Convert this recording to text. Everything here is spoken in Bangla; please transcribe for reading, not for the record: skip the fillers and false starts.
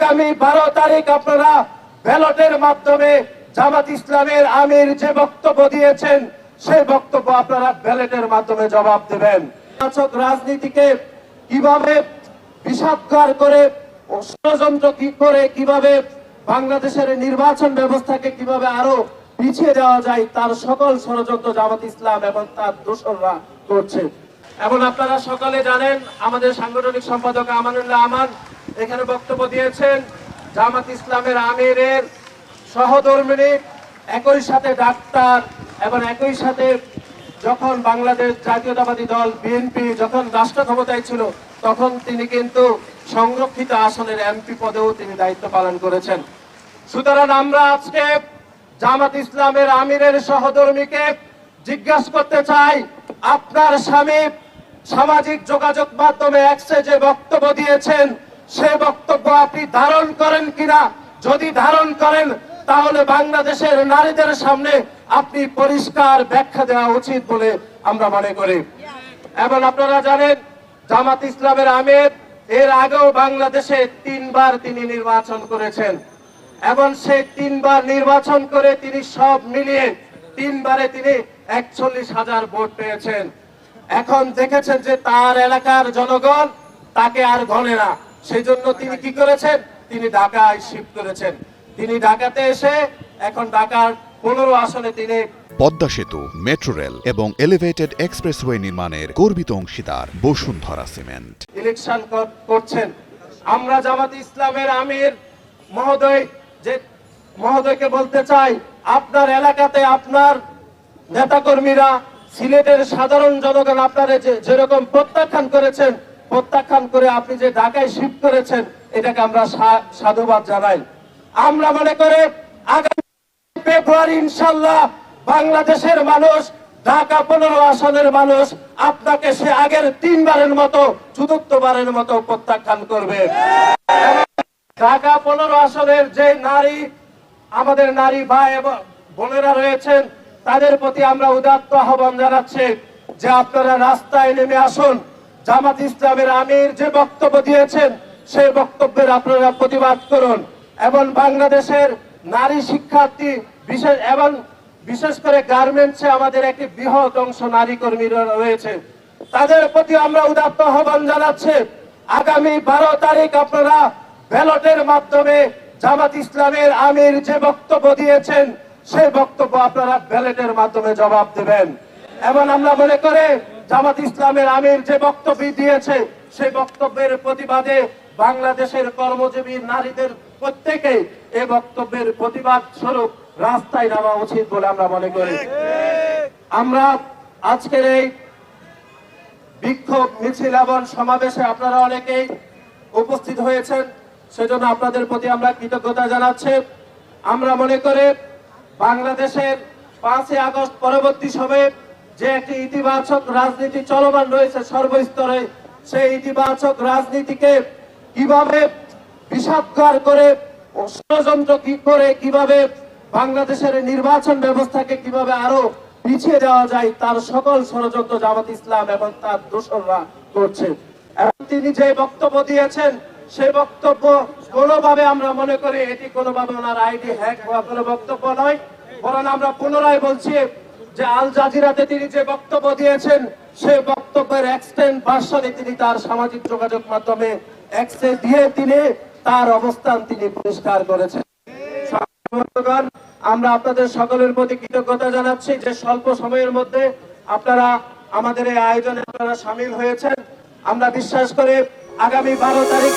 আগামী 12 তারিখ আপনারা ব্যালটের মাধ্যমে জামাত ইসলামের আমির যে বক্তব্য দিয়েছেন সেই বক্তব্য আপনারা ব্যালটের মাধ্যমে জবাব দেবেন। রাজনীতিকে কিভাবে বিষাদগার করে ও ষড়যন্ত্র কি করে কিভাবে বাংলাদেশের নির্বাচন ব্যবস্থাকে কিভাবে আরো পিছিয়ে দেওয়া যায় তার সকল ষড়যন্ত্র জামাত ইসলাম এবং তার দোসররা করছে। এবং আপনারা সকলে জানেন আমাদের সাংগঠনিক সম্পাদক আমানুল্লাহ আমান এখানে বক্তব্য দিয়েছেন। জামাত ইসলামের আমিরের সহধর্মিণী একই সাথে ডাক্তার এবং একই সাথে যখন বাংলাদেশ জাতীয়তাবাদী দল বিএনপি যখন রাষ্ট্র ক্ষমতায় ছিল তখন তিনি কিন্তু সংরক্ষিত আসনের এমপি পদেও তিনি দায়িত্ব পালন করেছেন। সুতরাং আমরা আজকে জামাত ইসলামের আমিরের সহধর্মীকে জিজ্ঞাসা করতে চাই, আপনার স্বামী সামাজিক যোগাযোগ মাধ্যমে এক্সে যে বক্তব্য দিয়েছেন সে বক্তব্য আপনি ধারণ করেন কিনা? যদি ধারণ করেন তাহলে বাংলাদেশের নারীদের সামনে আপনি পরিষ্কার ব্যাখ্যা দেওয়া উচিত বলে আমরা মনে করি। এবং আপনারা জানেন জামাত ইসলামের আমির এর আগেও বাংলাদেশে 3 বার তিনি নির্বাচন করেছেন এবং সেই 3 বার নির্বাচন করে তিনি সব মিলিয়ে 3 বারে তিনি 41,000 ভোট পেয়েছেন। এখন দেখেছেন যে তার এলাকার জনগণ তাকে আর গণে না, সেই জন্য তিনি কি করেছেন, তিনি ঢাকায় শিফট করেছেন। তিনি ঢাকাতে এসে এখন ঢাকার 15 আসনে তিনি পদ্মা সেতু, মেট্রো রেল এবং এলিভেটেড এক্সপ্রেসওয়ে নির্মাণের গর্বিত অংশীদার বসুন্ধরা সিমেন্ট ইলেকশন করছেন। আমরা জামাত ইসলামের আমির মহোদয়কে বলতে চাই, আপনার এলাকাতে আপনার নেতাকর্মীরা সিলেটের সাধারণ জনগণ আপনারা যেরকম প্রত্যাখ্যান করেছেন, প্রত্যাখ্যান করে আপনি যে ঢাকায় শিফট করেছেন এটাকে আমরা সাধুবাদ জানাই। আমরা মনে করে আগামী ফেব্রুয়ারি ইনশাআল্লাহ বাংলাদেশের মানুষ ঢাকা 15 আসনের মানুষ আপনাকে সে আগের 3 বারের মতো চতুর্থবারের মতো প্রত্যাখ্যান করবে। ঢাকা 15 আসনের যে নারী আমাদের নারী ভাই এবং বোনেরা রয়েছেন তাদের প্রতি আমরা উদাত্ত আহ্বান জানাচ্ছি যে আপনারা রাস্তায় নেমে আসুন। জামাত ইসলামের আমির যে বক্তব্য দিয়েছেন সেই বক্তব্যের আপনারা প্রতিবাদ করুন এবং বাংলাদেশের নারী শিক্ষার্থী বিশেষ করে গার্মেন্টসে আমাদের একটি বৃহৎ অংশ নারী কর্মীরা রয়েছে, তাদের প্রতি আমরা উদাত্ত আহ্বান জানাচ্ছি আগামী 12 তারিখ আপনারা ব্যালটের মাধ্যমে জামাত ইসলামের আমির যে বক্তব্য দিয়েছেন সেই বক্তব্য আপনারা ব্যালটের মাধ্যমে জবাব দেবেন। এবং আমরা মনে করে জামাত ইসলামের আমির যে বক্তব্য দিয়েছে সেই বক্তব্যের প্রতিবাদে বাংলাদেশের কর্মজীবী নারীদের প্রত্যেকেই এই বক্তব্যের প্রতিবাদ স্বরূপ রাস্তায় নামা উচিত বলে আমরা মনে করি। আমরা আজকের এই বিক্ষোভ মিছিল এবং সমাবেশে আপনারা অনেকেই উপস্থিত হয়েছেন, সেজন্য আপনাদের প্রতি আমরা কৃতজ্ঞতা জানাচ্ছি। আমরা মনে করে বাংলাদেশের 5 আগস্ট পরবর্তী সময়ে যে একটি ইতিবাচক রাজনীতি চলমান রয়েছে সর্বস্তরে, সেই ইতিবাচক রাজনীতিকে কিভাবে বিষাদগার করে ও ষড়যন্ত্র কি করে কিভাবে বাংলাদেশের নির্বাচন ব্যবস্থাকে কিভাবে আরো পিছিয়ে দেওয়া যায় তার সকল ষড়যন্ত্র জামাত ইসলাম এবং তার দোসররা করছে। এবং তিনি যে বক্তব্য দিয়েছেন সেই বক্তব্য কোনোভাবে আমরা মনে করি এটি কোনোভাবে ওনার আইডি হ্যাক হওয়া কোনো বক্তব্য নয়, বরং আমরা পুনরায় বলছি যে আল জাজিরাতে তিনি যে বক্তব্য দিয়েছেন সেই বক্তব্যের এক্সটেন্ড ভার্সনে তিনি তার সামাজিক যোগাযোগ মাধ্যমে এক্সে দিয়ে তিনি তার অবস্থান তিনি পরিষ্কার করেছেন। আমরা আপনাদের সকলের প্রতি কৃতজ্ঞতা জানাচ্ছি যে স্বল্প সময়ের মধ্যে আপনারা আমাদের এই আয়োজনে আপনারা সামিল হয়েছেন। আমরা বিশ্বাস করি আগামী 12 তারিখ